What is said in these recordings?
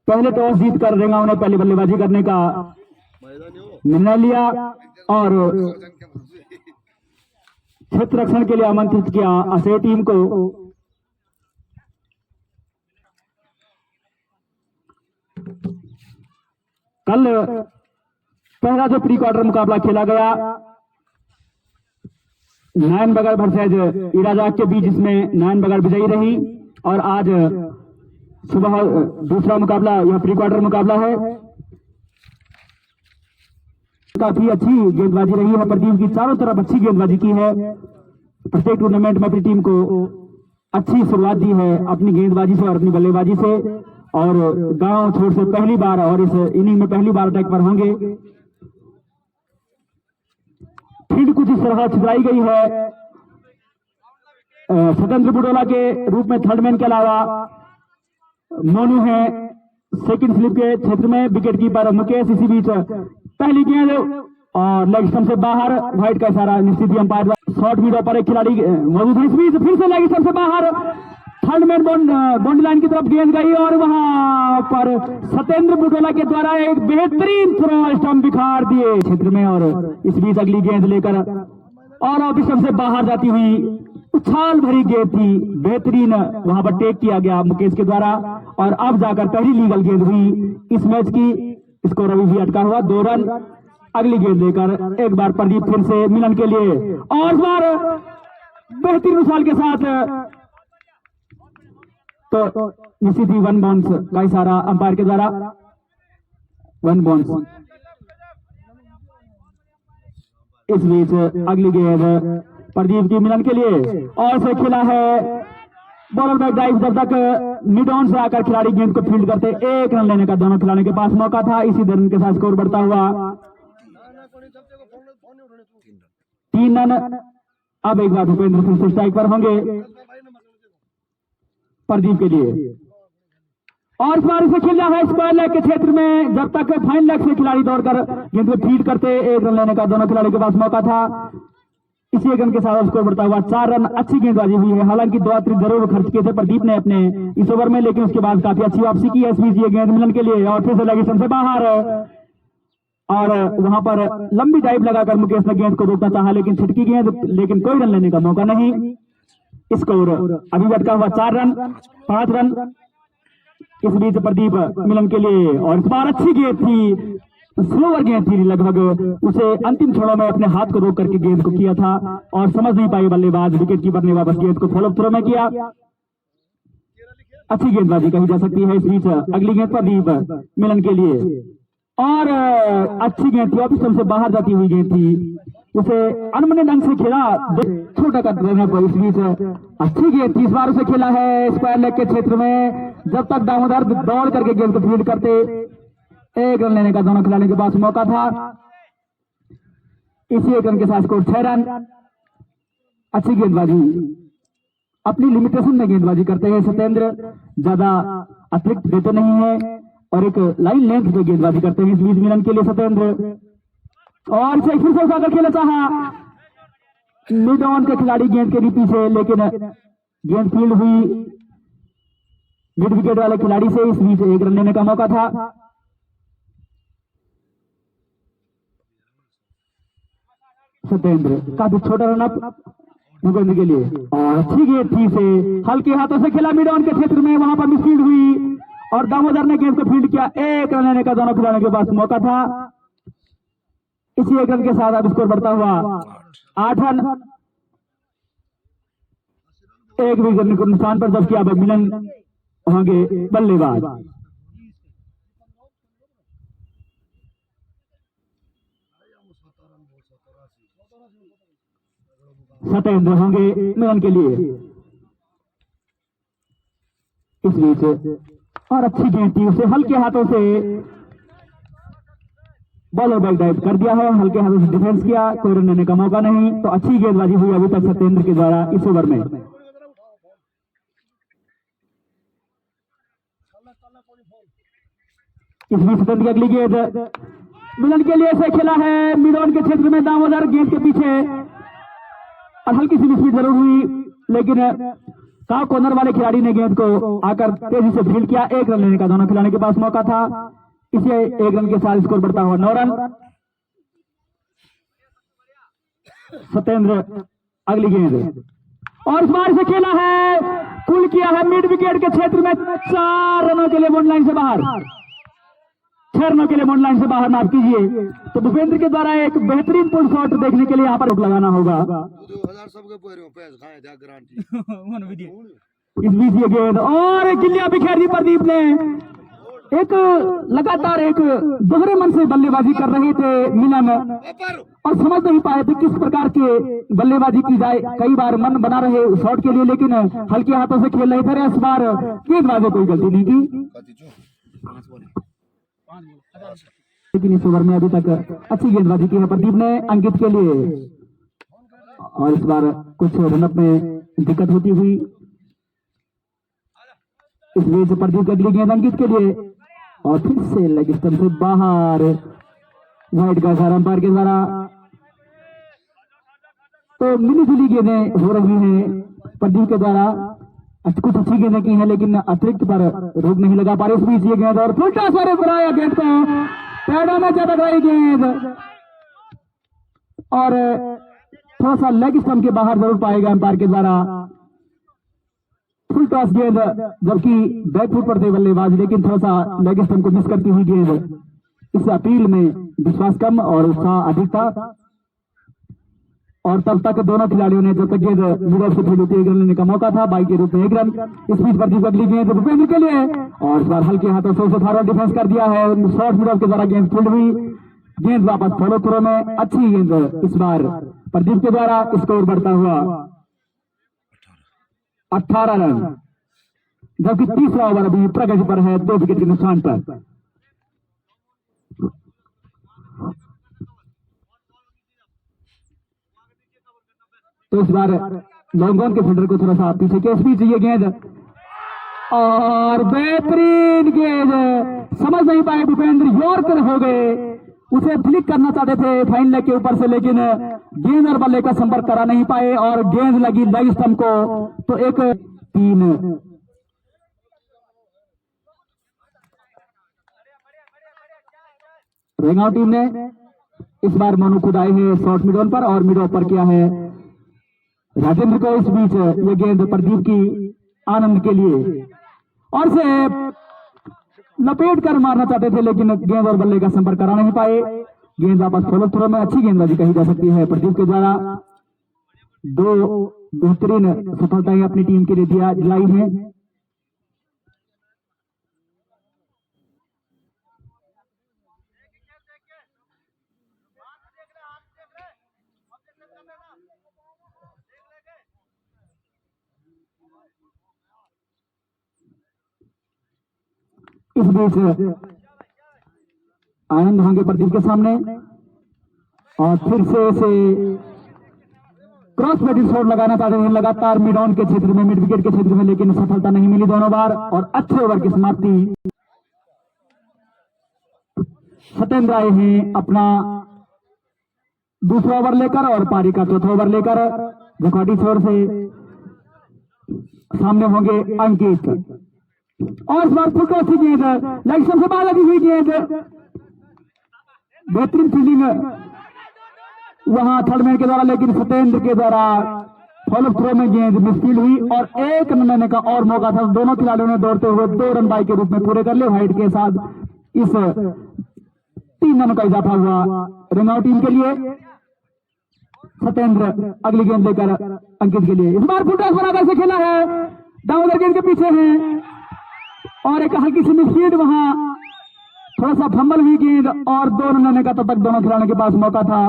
पहले टॉस जीत कर रेंगाओं ने पहले बल्लेबाजी करने का निर्णय लिया और क्षेत्र रक्षण के लिए आमंत्रित किया असे टीम को। कल पहला जो प्री क्वार्टर मुकाबला खेला गया नयन बगड़ वर्सेज इराजाक के बीच, जिसमें नयन बगड़ विजयी रही, और आज सुबह दूसरा मुकाबला यह प्री क्वार्टर मुकाबला है। काफी अच्छी गेंदबाजी रही है, प्रदीप की चारों तरफ अच्छी गेंदबाजी की है। प्रत्येक टूर्नामेंट में अपनी टीम को अच्छी शुरुआत दी है अपनी गेंदबाजी से और अपनी बल्लेबाजी से, और गांव छोड़ से पहली बार और इस इनिंग में पहली बार अटैक पर होंगे। फील्ड कुछ इस तरह छितराई गई है। स्वतंत्र बुडोला के रूप में थर्ड मैन के अलावा मोनू है सेकंड स्लिप के क्षेत्र में, विकेट कीपर मुकेश। इसी बीच पहली गेंद और लेग स्टंप से बाहर, व्हाइट का इशारा निश्चित ही अंपायर। शॉर्ट मीडिया पर एक खिलाड़ी मौजूद है, इस बीच फिर से लेग स्टंप से बाहर, थर्ड मैन बाउंड्री लाइन की तरफ गेंद गई और वहां पर सत्येंद्र बुटोला के द्वारा एक बेहतरीन थ्रो स्टंप बिखार दिए क्षेत्र में, और इस बीच अगली गेंद लेकर और ऑफ स्टंप से बाहर जाती हुई उछाल भरी गेंद थी, बेहतरीन वहां पर टेक किया गया मुकेश के द्वारा, और अब जाकर पहली लीगल गेंद हुई इस मैच की। स्कोर अभी भी अटका हुआ 2 रन। अगली गेंद लेकर एक बार प्रदीप फिर से मिलन के लिए, और इस बार बेहतरीन उछाल के साथ, तो निश्चित ही 1 बाउंस का इशारा अंपायर के द्वारा, 1 बाउंस। इस बीच अगली गेंद प्रदीप की मिलन के लिए, और से खेला है बॉलर बैक ड्राइव। जब तक मिड ऑन से आकर खिलाड़ी गेंद को फील्ड करते 1 रन लेने का दोनों खिलाड़ियों के पास मौका था। इसी रन के साथ स्कोर बढ़ता हुआ 3 रन। अब एक बार भूपेंद्र फिर से स्ट्राइक पर होंगे प्रदीप के लिए, और इस बार इसे खेलना है स्क्वायर लेग के क्षेत्र में। जब तक फाइन लेग से खिलाड़ी दौड़कर गेंद को फीड करते 1 रन लेने का दोनों खिलाड़ियों के पास मौका था। इसी 1 रन के साथ स्कोर बढ़ता हुआ 4 रन। अच्छी गेंदबाजी हुई है, हालांकि 2 अतिरिक्त जरूर खर्च किए थे प्रदीप ने अपने इस ओवर में, लेकिन उसके बाद काफी अच्छी वापसी की है। इस बीच ये गेंद मिलन के लिए, और फिर से लेग स्टंप से बाहर, और वहां पर लंबी डाइव लगाकर मुकेश ने गेंद को रोकना चाहा, लेकिन छिटकी गेंद, लेकिन कोई रन लेने का मौका नहीं। स्कोर अभी अटका हुआ 4 रन, 5 रन। इस बीच प्रदीप मिलन के लिए, और इस बार अच्छी गेंद थी, स्लोवर गेंद थी, लगभग उसे अंतिम क्षणों में अपने हाथ को रोक करके गेंद को किया था, और समझ नहीं पाई बल्लेबाज। विकेट कीपर ने वापस गेंद को फॉलो थ्रो में किया। अच्छी गेंदबाजी कही जा सकती है। इस बीच अगली गेंद प्रदीप मिलन के लिए, और अच्छी गेंद थी, ऑफ स्टंप से बाहर जाती हुई गेंद थी, उसे अनमने ढंग से खेला, छोटा कट रहने पर। इस बीच अच्छी गेंद थी, इस बार उसे खेला है स्क्वायर लेग के क्षेत्र में। जब तक दामोदर दौड़ करके गेंद को फील्ड करते 1 रन लेने का दोनों खिलाड़ियों के पास मौका था। इसी 1 रन के साथ स्कोर 6 रन। अच्छी गेंदबाजी, अपनी लिमिटेशन में गेंदबाजी करते हैं सत्येंद्र, ज्यादा अतिरिक्त देते नहीं है, और एक लाइन लेंथ पे गेंदबाजी करते हैं। इस बीच मिलन के लिए सत्येंद्र, और इसे फिर से उठाकर खेला चाहा मिड ऑन के खिलाड़ी गेंद के भी पीछे, लेकिन गेंद फील्ड हुई मिड विकेट वाले खिलाड़ी से। इस बीच 1 रन लेने का मौका था। सत्येंद्र काफी छोटा रन अप भूपेंद्र के लिए, और अच्छी गेंद थी से हल्के हाथों से खेला मिड ऑन के क्षेत्र में, वहां पर मिसफील्ड हुई, और दामोदर ने गेंद को फील्ड किया। 1 रन लेने का दोनों खिलाड़ियों के पास मौका था। इसी 1 रन के साथ अब स्कोर बढ़ता हुआ 8 रन। एक विकेट को नुकसान पर जबकि अब मिलन होंगे बल्लेबाज। सत्येंद्र होंगे मिलन के लिए। इस बीच और अच्छी गेंद थी, उसे हल्के हाथों से बॉलर बैक डाइव कर दिया है, हल्के हाथों से डिफेंस किया, कोई रन लेने का मौका नहीं। तो अच्छी गेंदबाजी हुई अभी तक सत्येंद्र के द्वारा इस ओवर में। इस बीच सत्येंद्र की अगली गेंद मिलन के लिए से खेला है मिड ऑन के क्षेत्र में, दामोदर गेंद के पीछे, और हल्की सी मिसफील्ड जरूर हुई, लेकिन का कॉर्नर वाले खिलाड़ी ने गेंद को आकर तेजी से फील्ड किया। 1 रन लेने का दोनों खिलाड़ियों के पास मौका था। इसे 1 रन के साथ स्कोर बढ़ता हुआ 9 रन। सत्येंद्र अगली गेंद और इस बार से खेला है, कुल किया है मिड विकेट के क्षेत्र में। 4 रनों के लिए बॉर्डर लाइन से बाहर, 6 रनों के लिए बॉर्डर लाइन से बाहर, माफ कीजिए। तो भूपेंद्र के द्वारा एक बेहतरीन पुल शॉट देखने के लिए यहाँ पर रोक लगाना होगा। इस बीच ये गेंद और गिल्लियां बिखेर दी प्रदीप ने। एक लगातार एक दोहरे मन से बल्लेबाजी कर रहे थे मिलन और समझ नहीं पाए थे किस प्रकार के बल्लेबाजी की जाए। कई बार मन बना रहे शॉट के लिए, लेकिन हल्के हाथों से खेल रहे थे। इस बार गेंदबाज कोई गलती नहीं की, लेकिन इस ओवर में अभी तक अच्छी गेंदबाजी की है प्रदीप ने अंकित के लिए। और इस बार कुछ रनअप में दिक्कत होती हुई। इस बीच प्रदीप की अगली गेंद अंकित के लिए और फिर से लेग स्टंप से बाहर, वाइड का इशारा अंपायर के द्वारा। तो मिली जुली गेंदें हो रही हैं प्रदीप के द्वारा। कुछ अच्छी गेंदें की हैं, लेकिन अतिरिक्त पर रोक नहीं लगा पा रहे। इस बीच ये गेंद और फुल टॉस पर बुलाया गेंद को, पैडों में चटक रही गेंद और थोड़ा सा लेग स्टंप के बाहर जरूर पाएगा अंपायर के द्वारा। फुल टॉस गेंद, जबकि बैक फुट पर थे बल्लेबाज, लेकिन थोड़ा सा लेग स्टंप को मिस करती हुई गेंद। इस अपील में विश्वास कम और उत्साह अधिक था। और तब तक दोनों खिलाड़ियों ने जब तक गेंद मिडल से फील्ड होती 1 रन लेने का मौका था, 22 के रूप में 1 रन। इस बीच प्रदीप अगली गेंद भूपेंद्र के लिए और इस बार हल्के हाथों से उसे फॉरवर्ड डिफेंस कर दिया है। शॉर्ट मिडल के द्वारा गेंद फील्ड हुई, गेंद वापस फॉलो थ्रो में। अच्छी गेंद इस बार प्रदीप के द्वारा, स्कोर बढ़ता हुआ 18 रन। जबकि तीसरा ओवर अभी प्रगति पर है 2 विकेट के नुकसान पर। तो इस बार लॉन्ग ऑन के फील्डर को थोड़ा सा पीछे के स्पीड चाहिए गेंद और बेहतरीन गेंद, समझ नहीं पाए भूपेंद्र, यॉर्कर हो गए। उसे फ्लिक करना चाहते थे फाइन लेग के ऊपर से, लेकिन गेंद और बल्ले का संपर्क करा नहीं पाए और गेंद लगी लेग स्टंप को। तो एक 3 रेंगाव टीम ने इस बार मनु खुद आए हैं शॉर्ट मिड ऑन पर और मिड ऑफ पर किया है राजेंद्र को। इस बीच ये गेंद प्रदीप की आनंद के लिए और से लपेट कर मारना चाहते थे, लेकिन गेंद और बल्ले का संपर्क करा नहीं पाए। गेंद वापस फॉलो थ्रो में। अच्छी गेंदबाजी कही जा सकती है प्रदीप के द्वारा। 2 बेहतरीन सफलताएं अपनी टीम के लिए दिलाई हैं। इस बीच आनंद होंगे प्रदीप के सामने और फिर से क्रॉस बैटिंग शॉट लगाना चाहते हैं लगातार मिड ऑन के क्षेत्र में, मिड विकेट के क्षेत्र में, लेकिन सफलता नहीं मिली दोनों बार। और अच्छे ओवर की समाप्ति सत्येंद्र आए हैं अपना दूसरा ओवर लेकर और पारी का चौथा ओवर लेकर। जखवाटी छोर से सामने होंगे अंकित और इस बार फुल टॉस की गेंद, लेग स्टंप से बाहर लगी हुई गेंद, बेहतरीन फील्डिंग वहां थर्डमैन के द्वारा, लेकिन सत्येंद्र के द्वारा फॉलो थ्रो में गेंद मिसफील्ड हुई और 1 रन लेने का और मौका था। दोनों खिलाड़ियों ने दौड़ते हुए 2 रन बाई के रूप में पूरे कर लिए। हाइट के साथ इस 3 रन का इजाफा हुआ रेंगाव टीम के लिए। सत्येंद्र अगली गेंद लेकर अंकित के लिए। इस बार फुल टॉस बराबर से खेला है, दामोदर गेंद के पीछे है और एक हल्की सी मिसफील्ड, वहां थोड़ा सा फंबल हुई गेंद और 2 रन लेने का तब तक दोनों खिलाड़ियों के पास मौका था।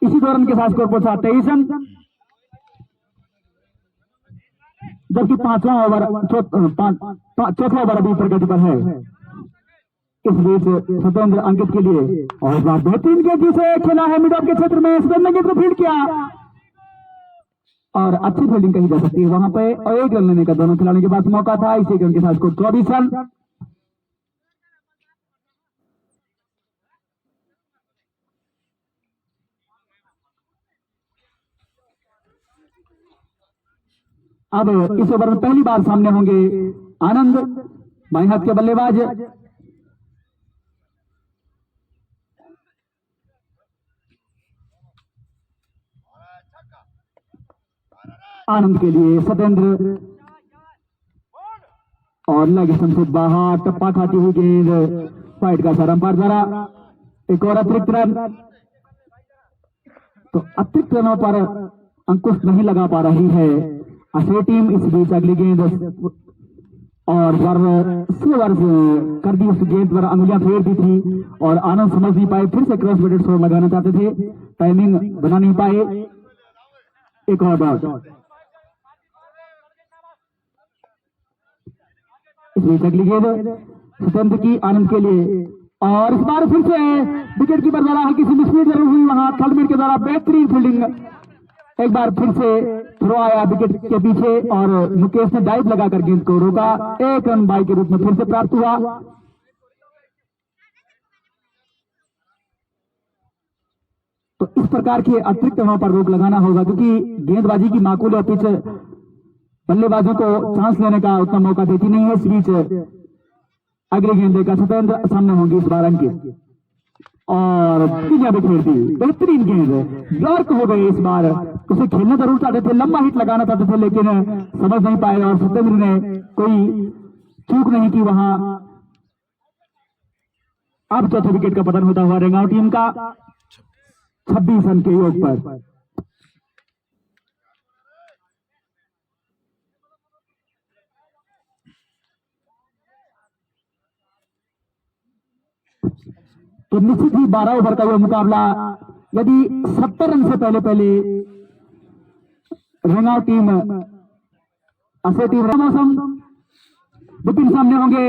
इसी 2 रन के साथ स्कोर पहुंचा 23 रन। जबकि चौथा ओवर अभी प्रगति पर है। इस बीच सत्येंद्र अंकित के लिए और इस बार बेहतरीन गेंद से खेला है मिड ऑफ के क्षेत्र में। सत्येंद्र ने गेंद को फील्ड किया और अच्छी फील्डिंग कही जा सकती है वहां पे और 1 रन लेने का दोनों खिलाड़ियों के पास मौका था। इसी गेंद के साथ स्कोर 24 रन। अब इस ओवर में पहली बार सामने होंगे आनंद, बाएं हाथ के बल्लेबाज। आनंद के लिए सत्येंद्र और लेग स्टंप से बाहर, टप्पा खाती हुई गेंद, वाइड का इशारा अंपायर द्वारा। एक और अतिरिक्त रन। तो अतिरिक्त रनों पर अंकुश नहीं लगा पा रही है असे टीम। इस बीच अगली गेंद और वर्ष कर दी, उस गेंद पर अंगुलियां फेर दी थी और आनंद समझ नहीं पाए, फिर से क्रॉस बेटेड शॉट लगाना चाहते थे, टाइमिंग बना नहीं पाए। एक और डॉट। इस बीच अगली गेंद सत्येंद्र की आनंद के लिए और इस बार फिर से विकेट कीपर द्वारा हल्की सी मिसफील्ड जरूर हुई वहां, थर्ड मैन के द्वारा बेहतरीन फील्डिंग। एक बार फिर से थ्रो आया विकेट के पीछे और मुकेश ने डाइव लगाकर गेंद को रोका। एक रन बाई के रूप में फिर से प्राप्त हुआ। तो इस प्रकार के अतिरिक्त रनों पर रोक लगाना होगा, क्योंकि गेंदबाजी की माकूल और पिच बल्लेबाजों को चांस लेने का उतना मौका देती नहीं है। इस बीच अगली गेंद लेकर सत्येंद्र सामने होंगे इस बार अंकित और किलियां बिखेर दी, बेहतरीन गेंद। यॉर्क हो गए इस बार। उसे खेलना जरूर चाहते थे, लंबा हिट लगाना चाहते थे, लेकिन समझ नहीं पाए और सत्येंद्र ने कोई चूक नहीं की वहां। अब चौथे विकेट का पतन होता हुआ रेंगांव टीम का 26 रन के योग पर। तो निश्चित ही 12 ओवर का यह मुकाबला यदि 70 रन से पहले रेंगांव टीम असे टीम मौसम विपिन सामने होंगे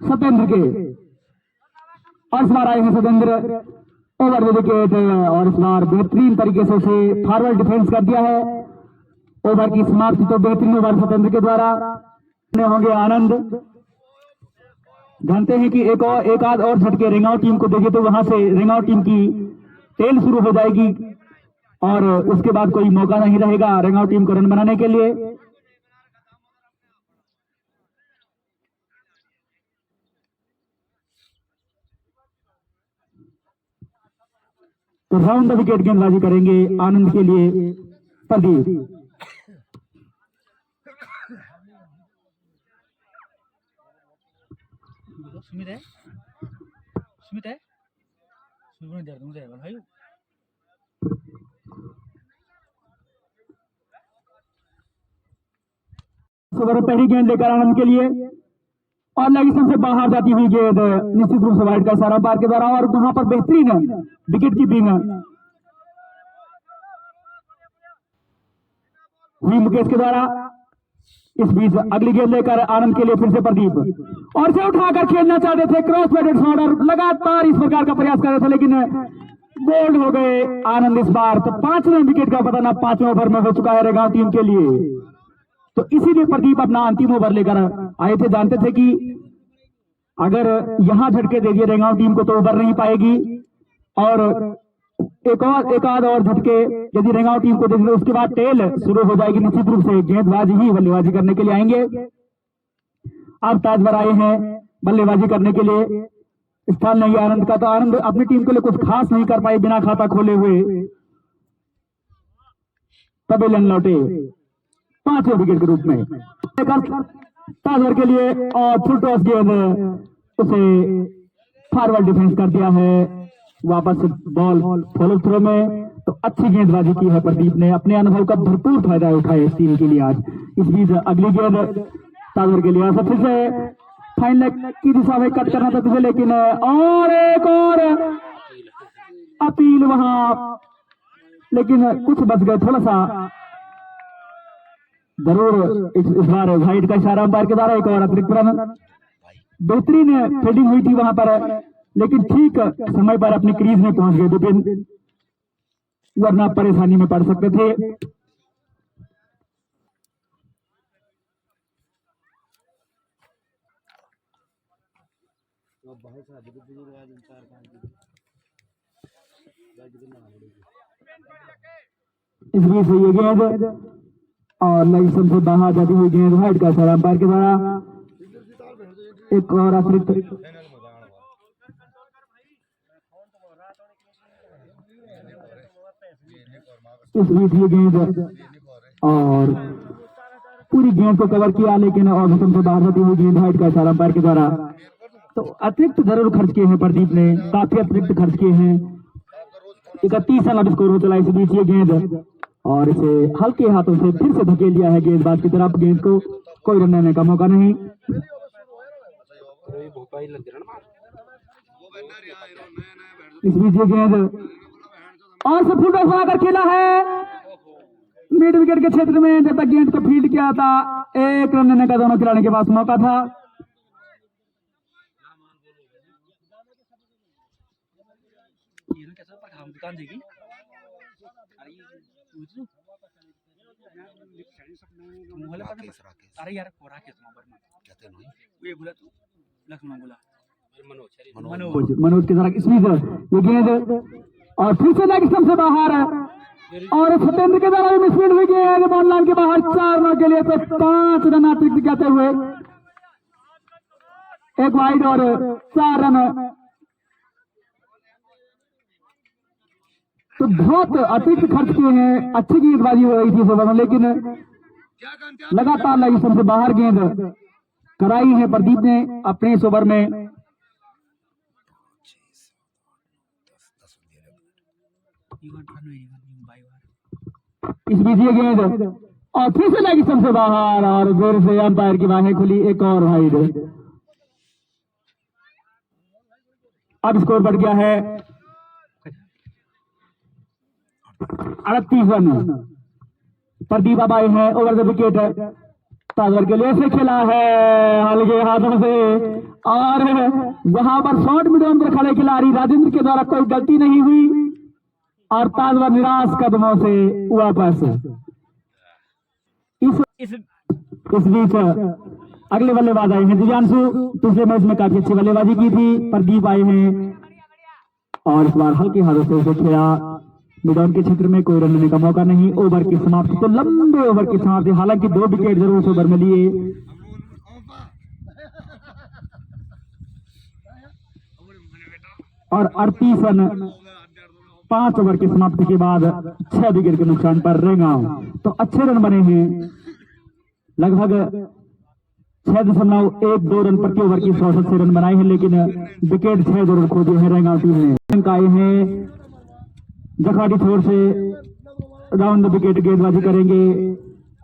सत्येंद्र के और इस बार आए हैं सत्येंद्र ओवर विकेट और इस बार बेहतरीन तरीके से उसे फॉरवर्ड डिफेंस कर दिया है। ओवर की समाप्ति तो बेहतरीन ओवर सत्येंद्र के द्वारा होंगे आनंद। जानते हैं कि एक आध और झटके रेंगांव टीम को देंगे तो वहां से रेंगांव टीम की टेल शुरू हो जाएगी और उसके बाद कोई मौका नहीं रहेगा रेंगांव टीम को रन बनाने के लिए। तो राउंड द विकेट गेंदबाजी करेंगे आनंद के लिए प्रदीप। सुमित है, सुमित है, सुमित दर्द मुझे भाई। पहली गेंद लेकर आनंद के लिए और लेग स्टंप से बाहर जाती हुई गेंद निश्चित रूप से वाइड का इशारा पार के द्वारा और वहां पर बेहतरीन विकेट कीपिंग हुई मुकेश के द्वारा। इस बीच अगली गेंद लेकर आनंद के लिए फिर से प्रदीप और से उठाकर खेलना चाहते थे, क्रॉस बेटेड शॉट और लगातार इस प्रकार का प्रयास कर रहे थे, लेकिन बोल्ड हो गए आनंद इस बार। तो 5वें विकेट का पतन अब 5वें ओवर में हो चुका है रेंगांव टीम के लिए। तो इसीलिए प्रदीप अपना अंतिम ओवर लेकर आए थे, जानते थे कि अगर यहां झटके दे दिए रेंगांव टीम को तो उबर नहीं पाएगी और एक आध और झटके यदि रेंगांव टीम को दे दिए उसके बाद टेल शुरू हो जाएगी। निश्चित रूप से गेंदबाज ही बल्लेबाजी करने के लिए आएंगे। अब ताजवर आए हैं बल्लेबाजी करने के लिए, स्थान नहीं आनंद का, तो आनंद अपनी टीम के लिए कुछ खास नहीं कर पाए बिना खाता खोले हुए, तभी रन लौटे 5वें विकेट के रूप में ताजवर के लिए और फुल टॉस गेंद उसे फॉरवर्ड डिफेंस कर दिया है, वापस बॉल फॉलो थ्रो में। तो अच्छी गेंदबाजी की है प्रदीप ने, अपने अनुभव का भरपूर फायदा उठाया इस टीम के लिए आज। इस बीच अगली गेंद ताजवर के लिए सबसे से फाइन लेग की दिशा में कट करना चाहते थे, लेकिन और एक और अपील वहां, लेकिन कुछ बच गए थोड़ा सा। जरूर इस बार वाइड का इशारा अंपायर के द्वारा एक और अतिरिक्त रन। बेहतरीन फील्डिंग हुई थी वहां पर, लेकिन ठीक समय पर अपनी क्रीज में पहुंच गए विपिन, वरना परेशानी में पड़ सकते थे। इस बीच ये गेंद और लेग स्टंप से बाहर जाती हुई गेंद वाइड का इशारा अंपायर के द्वारा। एक और अतिरिक्त इस बीच ये गेंद और पूरी गेंद को कवर किया, लेकिन और से बाहर जाती हुई गेंद वाइड का इशारा अंपायर के द्वारा। तो अतिरिक्त जरूर खर्च किए हैं प्रदीप ने, काफी अतिरिक्त खर्च किए हैं। 31 रन अब स्कोर हो चला। इस बीच ये गेंद और इसे हल्के हाथों से फिर से धकेल दिया है गेंदबाज की तरफ। गेंद को कोई रन लेने का मौका नहीं। इस बीच ये गेंद और से फुल टॉस बनाकर खेला है मिड विकेट के क्षेत्र में। जब तक गेंद को फील्ड किया था, एक रन लेने का दोनों खिलाड़ी के पास मौका था। अरे यार मनोज के तरफ स्पीकर ये गेंद और फिर से लेग स्टंप से बाहर और सत्येंद्र के द्वारा भी मिसफील्ड हुई गेंद बॉल लाइन के बाहर। 4 रनों के लिए तो 5 रन अतिरिक्त जाते हुए एक वाइड और 4 रन। तो बहुत अतिरिक्त खर्च किए हैं। अच्छी गेंदबाजी हो रही थी इस ओवर में, लेकिन लगातार लेग स्टंप से बाहर गेंद कराई है प्रदीप ने अपने इस ओवर में। इस बीच ये गेंद और फिर से लेग स्टंप से बाहर और फिर से अंपायर की बाहें खुली। एक और वाइड। अब स्कोर बढ़ गया है 38 रन। प्रदीप अब आए हैं ओवर द विकेट। ताजवर के लिए से खेला है हल्के हाथों से और वहां पर शॉर्ट मिडन पर खड़े खिलाड़ी राजेंद्र के द्वारा कोई गलती नहीं हुई और ताजवर निराश कदमों से वापस। इस बीच अगले बल्लेबाज आए हैं दिव्यांशु। पिछले मैच में काफी अच्छी बल्लेबाजी की थी। प्रदीप आए हैं और इस बार हल्के हाथों से उसे खेला। मिडन के क्षेत्र में कोई रन लेने का मौका नहीं। ओवर की समाप्ति, तो लंबे ओवर की समाप्ति। हालांकि 2 विकेट जरूर उस ओवर में लिए और 38 रन 5 ओवर की समाप्ति के बाद 6 विकेट के नुकसान पर रेंगांव। तो अच्छे रन बने हैं, लगभग 6.12 रन प्रति ओवर की 180 रन बनाए हैं, लेकिन विकेट 6 जरूर खोजे हैं रेंगांव टीम ने। आए हैं जखाड़ी छोर से राउंड द विकेट गेंदबाजी करेंगे।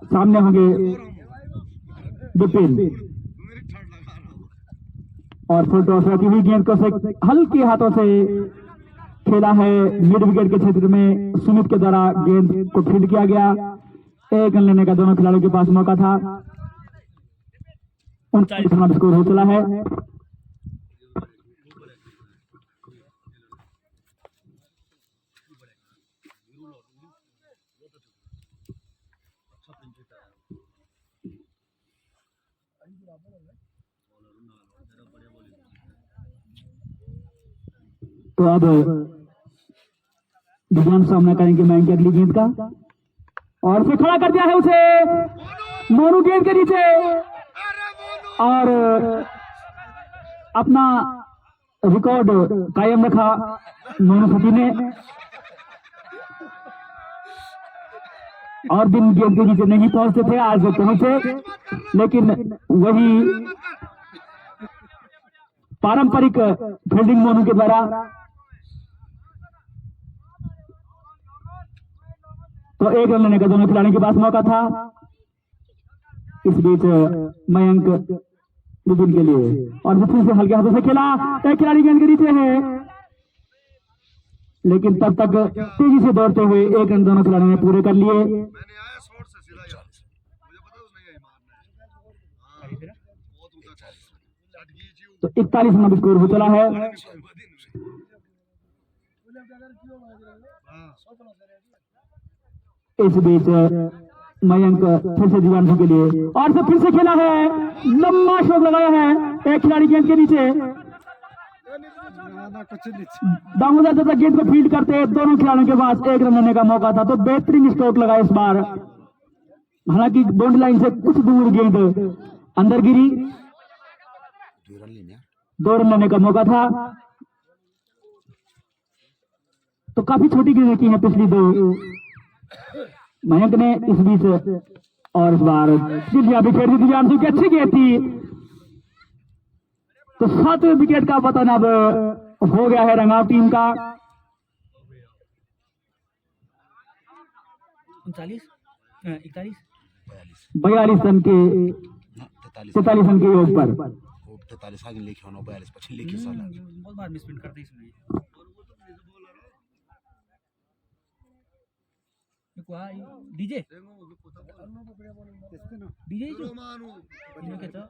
सामने होंगे विपिन और फुल टॉस होती हुई गेंद को हल्के हाथों से खेला है मिड विकेट के क्षेत्र में। सुमित के द्वारा गेंद को फील्ड किया गया। एक रन लेने का दोनों खिलाड़ियों के पास मौका था। 39 रन स्कोर हो चला है। तो अब दिव्यांश सामना करेंगे मैं की अगली गेंद का और से खड़ा कर दिया है उसे मोनू गेंद के नीचे और अपना रिकॉर्ड कायम रखा मोनू सती ने और दिन गेंद के नीचे नहीं पहुंचते थे, आज वो पहुंचे, लेकिन वही पारंपरिक फील्डिंग मोनू के द्वारा। तो एक रन लेने का दोनों खिलाड़ियों के पास मौका था। इस बीच मयंक विपिन के लिए और विपिन से हल्के हाथों से खेला। एक खिलाड़ी गेंद के नीचे है, लेकिन तब तक तेजी से दौड़ते हुए एक रन दोनों खिलाड़ियों ने पूरे कर लिए। तो 41 रन स्कोर हो चला है। इस बीच मयंक फिर से दिव्यांशु के लिए और फिर से खेला है, लंबा शॉट लगाया है एक खिलाड़ी गेंद के नीचे। दामोदर जब तक गेंद को फील्ड करते दोनों खिलाड़ियों के पास एक रन लेने का मौका था। तो बेहतरीन स्ट्रोक लगा इस बार हालांकि बाउंड्री लाइन से कुछ दूर गेंद अंदर गिरी, 2 रन लेने का मौका था। तो काफी छोटी गेंद की है पिछली 2 मयंक ने इस बीच, और इस बार दिव्या विकेट दी दिव्यांशु की अच्छी गेंद थी। तो 7वें विकेट का पतन अब हो गया है रंगाव टीम का। 42 रन के 43 रन के योग पर 43 आगे लिखे होना 42 પછી लिखे साला बहुत बार मिसप्रिंट करते इसमें डीजे डीजे जो इन्हें कहता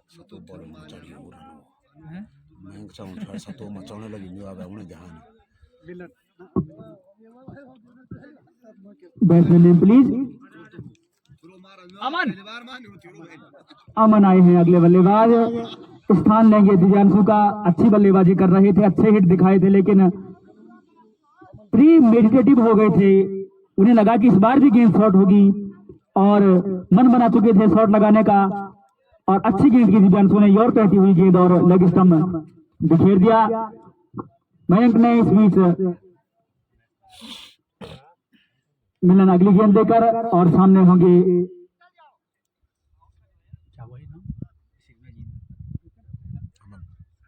सतो बॉल चढ़ी हो रहा है मैं चाहूं थोड़ा सतो मचाने लगी नहीं आवे उन्हें जहां बैट्समैन प्लीज। अमन आए हैं अगले बल्लेबाज, स्थान लेंगे दिव्यांशु का। अच्छी बल्लेबाजी कर रहे थे, अच्छे हिट दिखाए थे, लेकिन प्री मेडिटेटिव हो गए थे। उन्हें लगा कि इस बार भी गेंद शॉट होगी और मन बना चुके थे शॉट लगाने का, और अच्छी गेंद की दिव्यांशु ने योर कहती हुई गेंद और लेग स्टंप बिखेर दिया। मयंक ने इस बीच मिलन अगली गेंद देकर, और सामने होंगे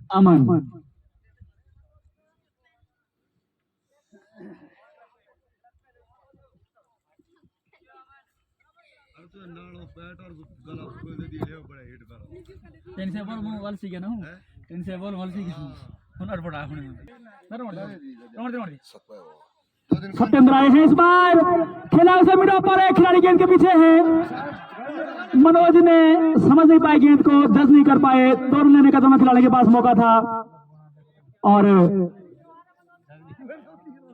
अमन। सत्येंद्र आए हैं इस बार, खिलाड़ी से मिडल पर है, खिलाड़ी गेंद के पीछे है। मनोज ने समझ नहीं पाए गेंद को, जज नहीं कर पाए। 2 रन लेने का दोनों खिलाड़ी के पास मौका था, और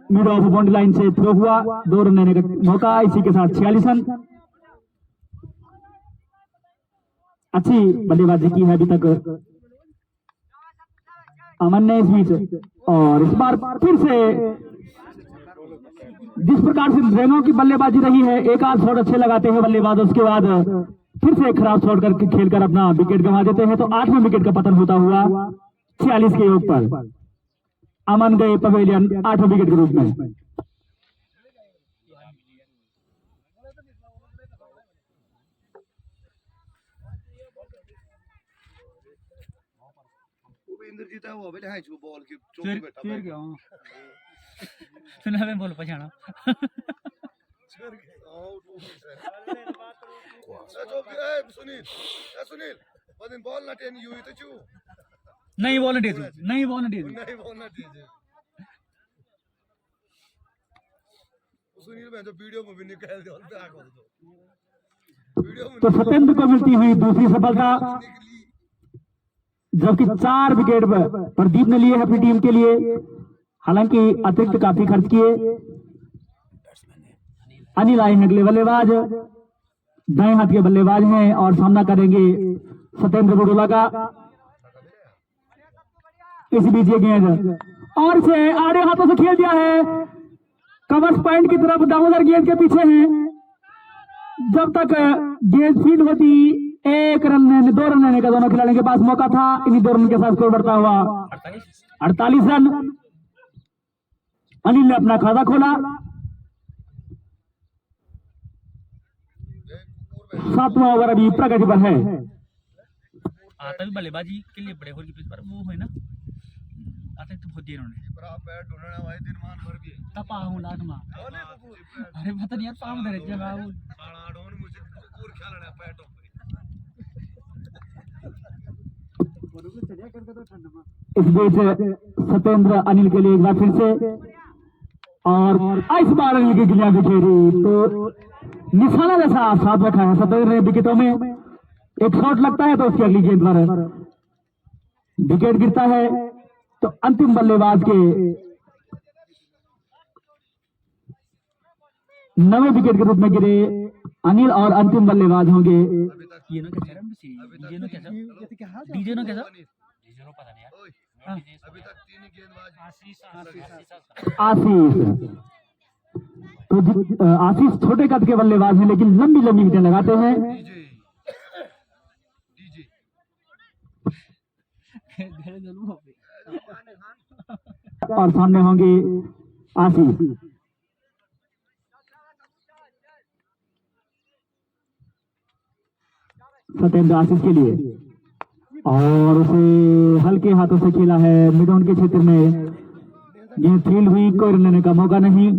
मिड ऑफ बाउंड्री लाइन से थ्रो हुआ। 2 रन लेने का मौका, इसी के साथ 46 रन। अच्छी बल्लेबाजी की है अभी तक अमन ने इस बीच, और इस बार फिर से जिस प्रकार से रेंगों की बल्लेबाजी रही है, एक आध शॉट अच्छे लगाते हैं बल्लेबाज, उसके बाद फिर से खराब शॉट करके खेलकर अपना विकेट गंवा देते हैं। तो 8वें विकेट का पतन होता हुआ 46 के योग पर अमन गए पवेलियन 8वें विकेट के रूप में। इंद्रजीत है वो बेटे है जो बॉल की चौक फिर बैठा फिर क्या सुना मैं बोल पछाना सुनील वदन बॉल ना टेन यू तो चू नहीं बोलने दे तू नहीं बोलने दे नहीं बोलना दीजिए सुनील मैं तो वीडियो में भी निकाल दे और आग दो वीडियो में। तो सत्येंद्र को मिलती हुई दूसरी सफलता, जबकि 4 विकेट प्रदीप ने लिए अपनी टीम के लिए। हालांकि अतिरिक्त काफी खर्च किए। अनिल आए हैं अगले बल्लेबाज, दाएं हाथ के बल्लेबाज हैं, और सामना करेंगे सत्येंद्र बुडोला का। इस बीच ये गेंद और से आड़े हाथों से खेल दिया है, कवर्स पॉइंट की तरफ। दामोदर गेंद के पीछे हैं। जब तक गेंद फील्ड होती 2 रन लेने का दोनों खिलाड़ियों के पास मौका था। इन्हीं 2 रन के साथ स्कोर बढ़ता हुआ 48 रन। अनिल ने अपना खाता खोला। 7वां ओवर अभी प्रगति पर है। आता भी बल्लेबाजी के लिए बड़े होल की पिच पर वो है ना, आता तो बहुत देर होने बैट ढूंढना भाई दिन मान भर के तपा हूं लाख मां। अरे पता नहीं यार पाम धरे जगह वो साला डोन मुझे पूर खेलना बैटों इस बीच सत्येंद्र अनिल के लिए एक बार फिर से, और इस बार अनिल की गिलियां बिखेरी। तो निशाना जैसा साफ रखा है सत्येंद्र ने विकेटों में। एक शॉट लगता है तो उसकी अगली गेंद पर विकेट गिरता है। तो अंतिम बल्लेबाज के 9वें विकेट के रूप में गिरे अनिल, और अंतिम बल्लेबाज होंगे ये ना कैसा डीजे ना कैसा डीजे ना कैसा पता नहीं यार। अभी तक 3 गेंदबाज आशीष। तो आशीष छोटे कद के बल्लेबाज हैं लेकिन लंबी लंबी विकेट लगाते हैं। डीजे और सामने होंगे आशीष। सत्येंद्र आशीष के लिए और उसे हल्के हाथों से खेला है मिड ऑन के क्षेत्र में। गेंद फील्ड हुई, कोई रन लेने का मौका नहीं।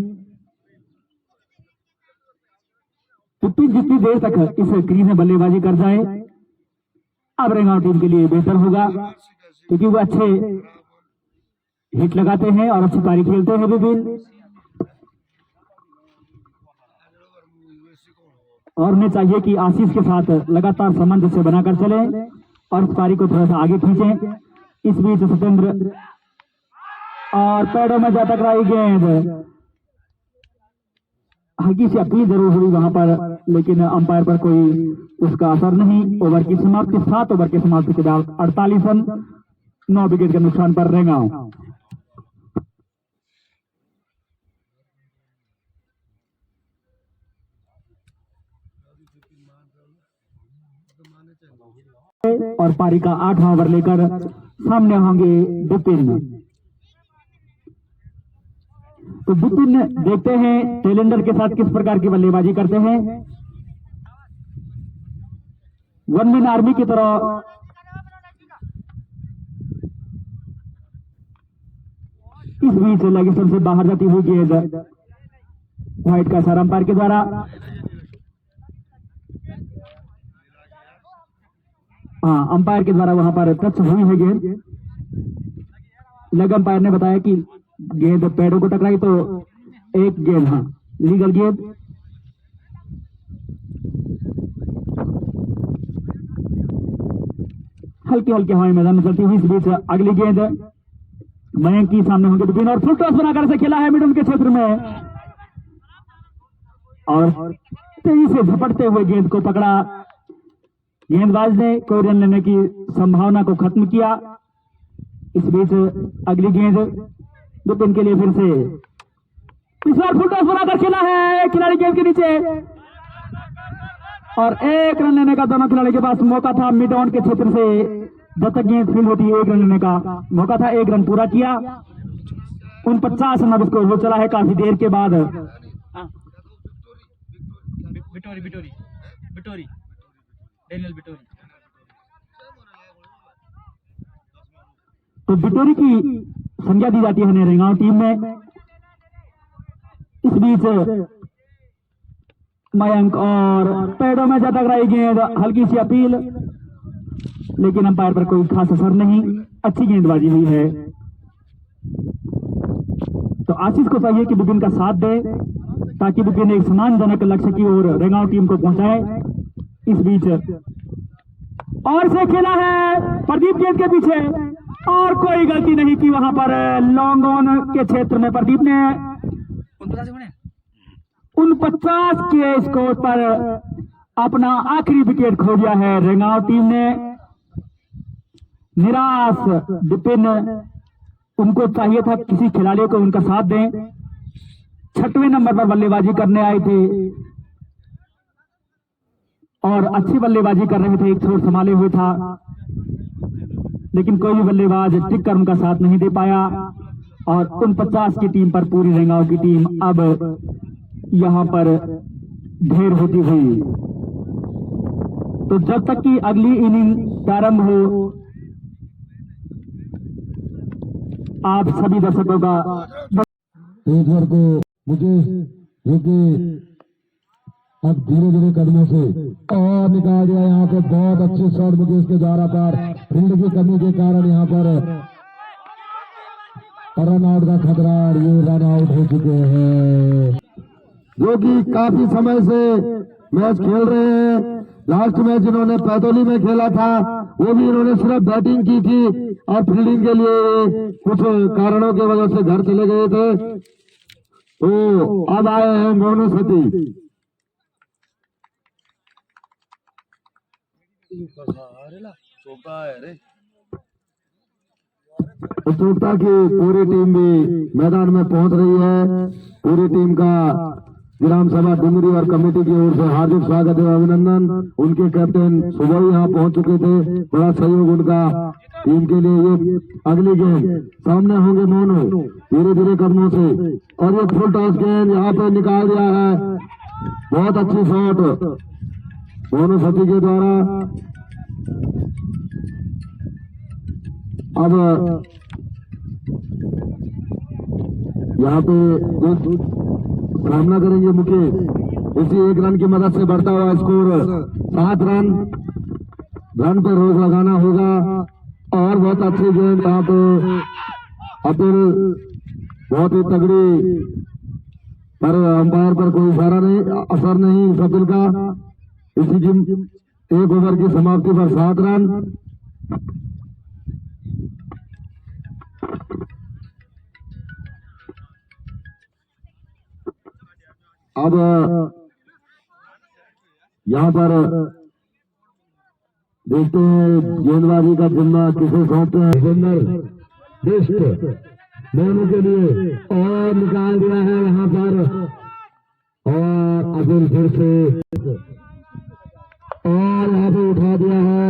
जितनी देर तक इस क्रीज में बल्लेबाजी कर जाए अब रेंगांव टीम के लिए बेहतर होगा क्योंकि वो अच्छे हिट लगाते हैं और अच्छी पारी खेलते हैं विपिन। और उन्हें चाहिए कि आशीष के साथ लगातार सामंजस्य बनाकर चले और इस पारी को थोड़ा सा आगे खींचें। इस बीच सत्येंद्र और पैरों में जा टकराई गेंद, हल्की सी अपील जरूर हुई वहां पर लेकिन अंपायर पर कोई उसका असर नहीं। ओवर की समाप्ति 7 ओवर की समाप्ति के बाद 48 रन 9 विकेट के नुकसान पर रेंगांव। और पारी का 8वां ओवर लेकर सामने होंगे विपिन। तो विपिन देखते हैं टेलेंडर के साथ किस प्रकार की बल्लेबाजी करते हैं। वन मैन आर्मी की तरह इस बीच लेग स्टंप से बाहर जाती हुई गेंद व्हाइट का इशारा अंपायर के द्वारा। हाँ, अंपायर के द्वारा वहां पर टच हुई है गेंद। लेग अंपायर ने बताया कि गेंद पैरों को टकराई तो एक गेंद, हाँ लीगल गेंद। हल्की हल्की हवाएं मैदान में चलती हुई। इस बीच अगली गेंद मयंक की सामने होंगे विपिन और फुल टॉस बनाकर से खेला है मिड ऑन के क्षेत्र में और तेजी से झपटते हुए गेंद को पकड़ा। गेंदबाज ने कोई रन लेने की संभावना को खत्म किया। इस बीच अगली गेंद विपिन के लिए फिर से इस बार फुल टॉस बनाकर खेला है खिलाड़ी गेंद के नीचे और 1 रन लेने का दोनों खिलाड़ी के पास मौका था। मिड ऑन के क्षेत्र से जब तक गेंद फील्ड होती है 1 रन लेने का मौका था। 1 रन पूरा किया। 49 रन अब स्कोर हो चला है काफी देर के बाद। बिटोरी डेनियल बिटोरी। तो बिटोरी की संज्ञा दी जाती है रेंगांव टीम में। इस बीच मयंक और पैरों में जा टकराई गेंद, हल्की सी अपील लेकिन अंपायर पर कोई खास असर नहीं। अच्छी गेंदबाजी हुई है। तो आशीष को चाहिए कि विपिन का साथ दे ताकि विपिन एक सम्मानजनक लक्ष्य की ओर रेंगांव टीम को पहुंचाए। इस बीच और से खेला है प्रदीप गेंद के पीछे और कोई गलती नहीं की वहां पर। लॉन्ग ऑन के क्षेत्र में प्रदीप ने 49 के स्कोर पर अपना आखिरी विकेट खो दिया है। रेंगांव टीम ने निराश विपिन, उनको चाहिए था किसी खिलाड़ी को उनका साथ दें। 6वें नंबर पर बल्लेबाजी करने आए थे और अच्छी बल्लेबाजी कर रहे थे, एक छोर संभाले हुए था लेकिन कोई भी बल्लेबाज टिक कर उनका साथ नहीं दे पाया और 49 की टीम पर पूरी रेंगांव की टीम अब यहां पर ढेर होती हुई। तो जब तक कि अगली इनिंग प्रारंभ हो आप सभी दर्शकों का एक बार को मुकेश जो कि अब धीरे धीरे कदमों से और निकाल दिया। यहाँ पे बहुत अच्छे शॉट मुकेश के द्वारा पर फील्ड की कमी के कारण यहाँ पर रन आउट का खतरा, ये रन आउट हो चुके हैं जो कि काफी समय से मैच खेल रहे हैं। लास्ट मैच जिन्होंने पैतौली में खेला था वो भी इन्होंने सिर्फ बैटिंग की थी और फील्डिंग के लिए कुछ कारणों की वजह से घर चले गए थे। तो अब आए हैं मोनू सती। चौका है रे। उत्सुकता की पूरी टीम भी मैदान में पहुंच रही है। पूरी टीम का ग्राम सभा डुंगरी और कमेटी की ओर से हार्दिक स्वागत है, अभिनंदन। उनके कैप्टन सुबह ही यहाँ पहुंच चुके थे, बड़ा सहयोग उनका टीम के लिए। ये अगली गेंद सामने होंगे मोनू धीरे धीरे कदमों से, और ये फुल टॉस गेंद यहाँ पे निकाल दिया है। बहुत अच्छी शॉट मोनू सती के द्वारा। अब यहाँ पे सामना करेंगे मुकेश। इसी एक रन की मदद से बढ़ता हुआ स्कोर 7 रन पर रोक लगाना होगा। और बहुत अच्छी गेंद यहाँ पे अतुल, बहुत ही तगड़ी, पर अंपायर पर कोई इशारा नहीं, असर नहीं इस अपील का। इसी की एक ओवर की समाप्ति पर 7 रन। अब यहाँ पर देखते हैं गेंदबाजी का जिम्मा किसे सौंपते हैं। दोनों के लिए, और निकाल दिया है यहाँ पर, और अतुल फिर से, और यहाँ पे उठा दिया है,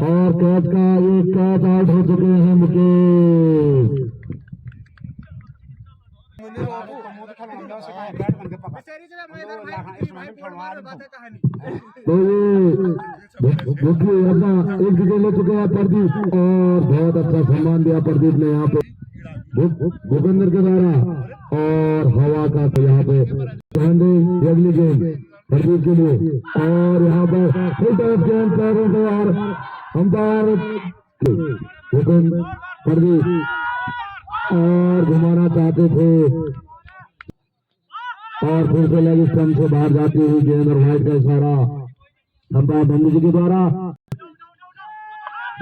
और कैच का ये कैच आउट हो चुके हैं मुकेश। तो ये देखिए अपना एक विकेट ले चुके हैं प्रदीप, और बहुत अच्छा सम्मान दिया प्रदीप ने यहाँ पे भूपेंद्र के द्वारा। और हवा का तो यहाँ पे अगली गेंद प्रदीप के लिए, और यहाँ पर फुल टॉस गेंद पैरों को, और अंपायर भूपेंद्र प्रदीप और घुमाना चाहते थे, और फिर से लेग स्टंप से बाहर जाती हुई गेंद, और वाइड का इशारा अंपायर बंदू जी के द्वारा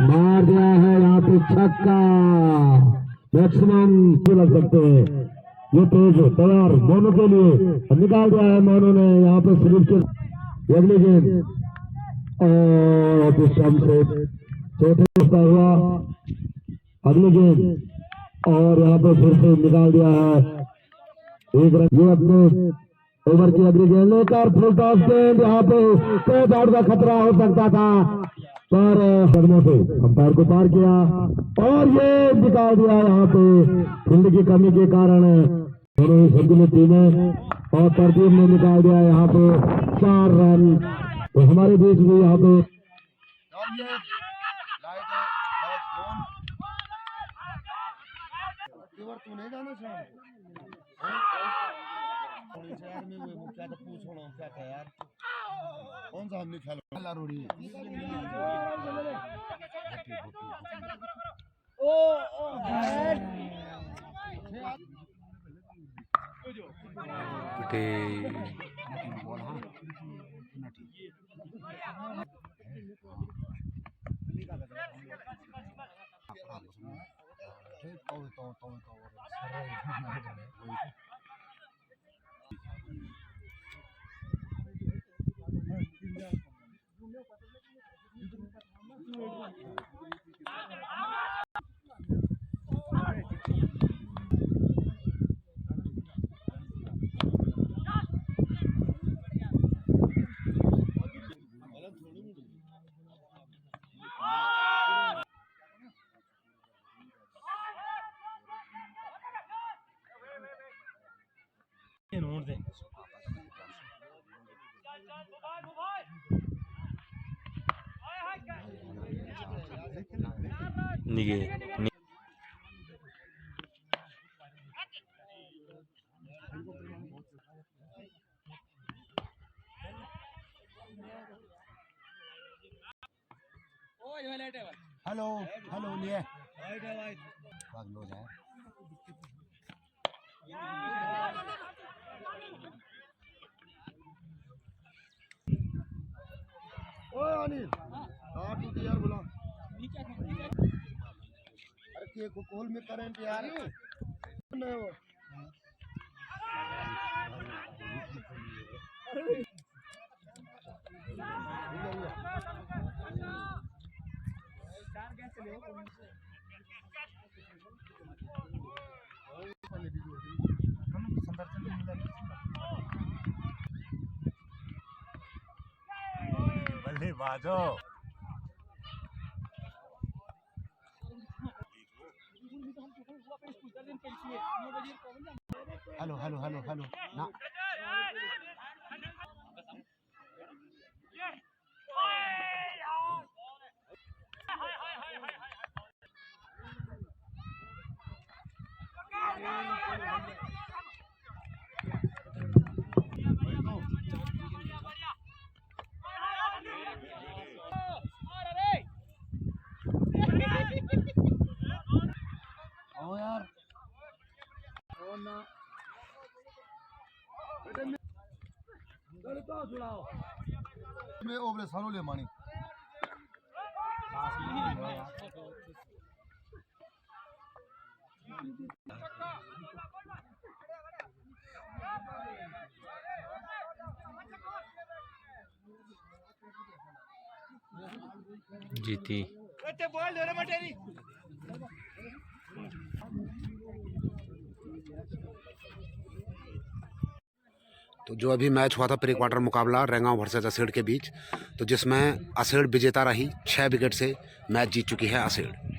मार दिया है। यहाँ पे छक्का, मैक्सिमम तो लग सकते हैं। ये तेज तैयार मोनू के लिए, निकाल दिया है मोनू ने यहाँ पे स्लिप के। अगली गेंद और स्टंप से चौथे हुआ, अगली गेंद, और यहाँ पे फिर से निकाल दिया है एक रन। ये अपने ओवर की अगली गेंद लेकर फुल टॉस गेंद, यहाँ पे कैच आउट का खतरा हो सकता था, पर कदमों से अंपायर को पार किया, और ये निकाल दिया यहाँ पे फील्ड की कमी के कारण दोनों ही संतुलित टीमें, और प्रदीप ने निकाल दिया यहाँ पे 4 रन। तो हमारे बीच में यहाँ पे तू नहीं जाना शाम को क्या तो पूछो ना क्या था यार, कौन सा हमने खेला रोड़ी निगे हेलो हेलो लिए भाग लो जाए ओ अनिल हां तू यार बोला अरे के को कॉल में करंट यार नहीं हो बल्लेबाजो हेलो हेलो हेलो हेलो ना आओ यार मैं ओबले सालो ले मानी जीती। तो जो अभी मैच हुआ था प्री क्वार्टर मुकाबला रेंगांव वर्सेस असेड़ के बीच, तो जिसमें असेड़ विजेता रही 6 विकेट से मैच जीत चुकी है असेड़।